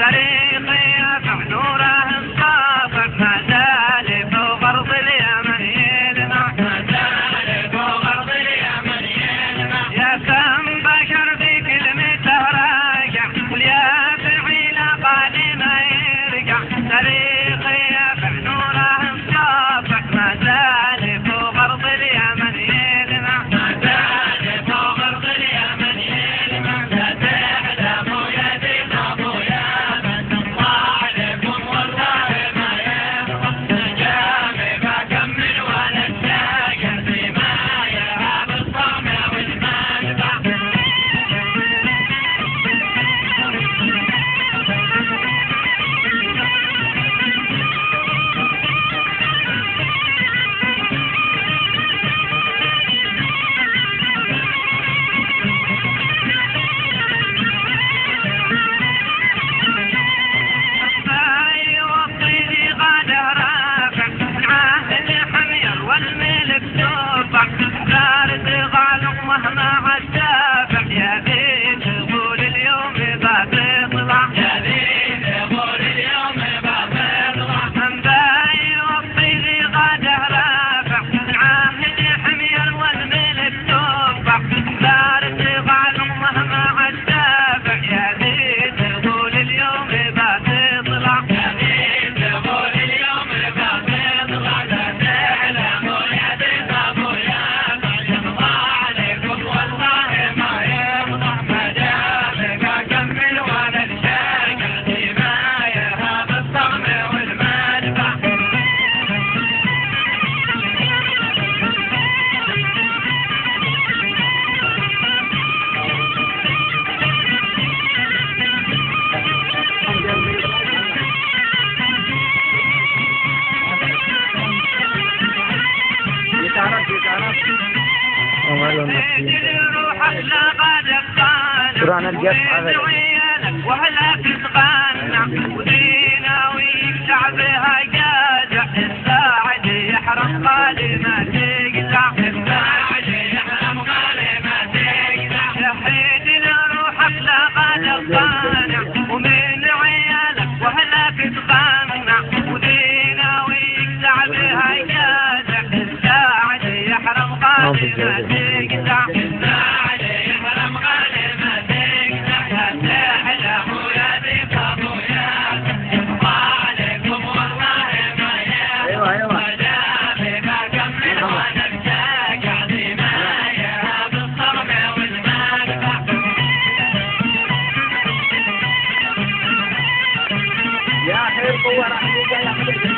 طريقي نوره الصافح ما زال فوق أرض اليمن يلمع يا كم بشر في كلمته راجع واليا فعيل قادم يرجع طريقي نوره الصافح ما زال فوق أرض اليمن يلمع مهما عالدافع يا بيت قول اليوم بتطلع يا بيت قول اليوم بتطلع من باي والطير غاده رافع العاهد حمير والملك توقع دار تغال مهما عالدافع يا بيت قول اليوم بتطلع يا بيت قول اليوم بتطلع لا تعلموا يا بيت ابويا قرآن الجف وهلا تتغنى ودينا ويشعبها جازع الساعد يحرم قالي ما تقزع الساعد يحرم قالي ما تقزع يا حيد روحك لا قاد الصانع ومن عيالك وهلا تتغنى ودينا ويشع بها جازع الساعد يحرم قالي ما تقزع الساعد يحرم قالي ما تقزع يا سحله يا بيت ابويا الله عليكم والله ما ايوه يا حير قوة رحمة الله